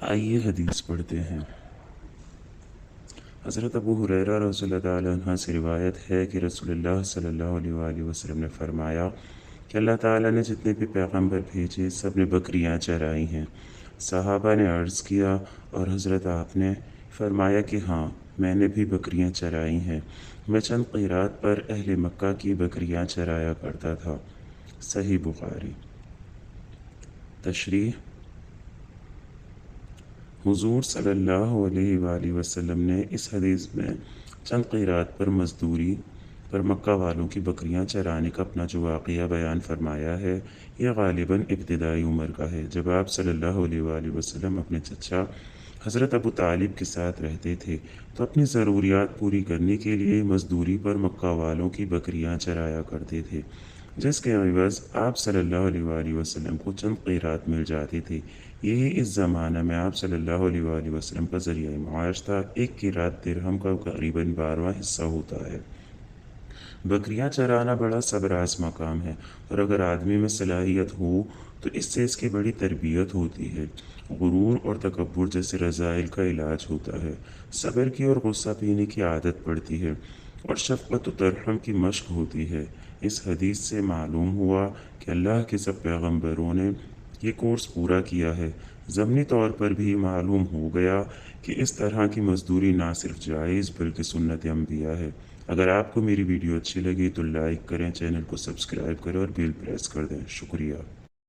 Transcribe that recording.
آئیے حدیث پڑھتے ہیں۔ حضرت ابو ہریرہ رضی اللہ تعالیٰ عنہ سے روایت ہے کہ رسول اللہ صلی اللہ علیہ وآلہ وسلم نے فرمایا کہ اللہ تعالیٰ نے جتنے بھی پیغمبر بھیجے سب نے بکریاں چرائی ہیں۔ صحابہ نے عرض کیا اور حضرت آپ نے فرمایا کہ ہاں، میں نے بھی بکریاں چرائی ہیں۔ میں چند قیرات پر اہل مکہ کی بکریاں چرایا کرتا تھا۔ صحیح بخاری۔ تشریح: حضور صلی اللہ علیہ وآلہ وسلم نے اس حدیث میں چند قیرات پر مزدوری پر مکہ والوں کی بکریاں چرانے کا اپنا جو واقعہ بیان فرمایا ہے، یہ غالباً ابتدائی عمر کا ہے، جب آپ صلی اللہ علیہ وآلہ وسلم اپنے چچا حضرت ابو طالب کے ساتھ رہتے تھے، تو اپنی ضروریات پوری کرنے کے لیے مزدوری پر مکہ والوں کی بکریاں چرایا کرتے تھے، جس کے عوض آپ صلی اللہ علیہ وآلہ وسلم کو چند قیرات مل جاتے تھے۔ یہی اس زمانہ میں آپ صلی اللہ علیہ وآلہ وسلم کا ذریعہ معاش تھا۔ ایک قیرات درہم کا تقریباً 12واں حصہ ہوتا ہے۔ بکریاں چرانا بڑا صبر آزما کام ہے، اور اگر آدمی میں صلاحیت ہو تو اس سے اس کی بڑی تربیت ہوتی ہے۔ غرور اور تکبر جیسے رذائل کا علاج ہوتا ہے، صبر کی اور غصہ پینے کی عادت پڑتی ہے، اور شفقت و ترحم کی مشق ہوتی ہے۔ اس حدیث سے معلوم ہوا کہ اللہ کے سب پیغمبروں نے یہ کورس پورا کیا ہے۔ ضمنی طور پر بھی معلوم ہو گیا کہ اس طرح کی مزدوری نہ صرف جائز بلکہ سنت انبیاء ہے۔ اگر آپ کو میری ویڈیو اچھی لگی تو لائک کریں، چینل کو سبسکرائب کریں اور بیل پریس کر دیں۔ شکریہ۔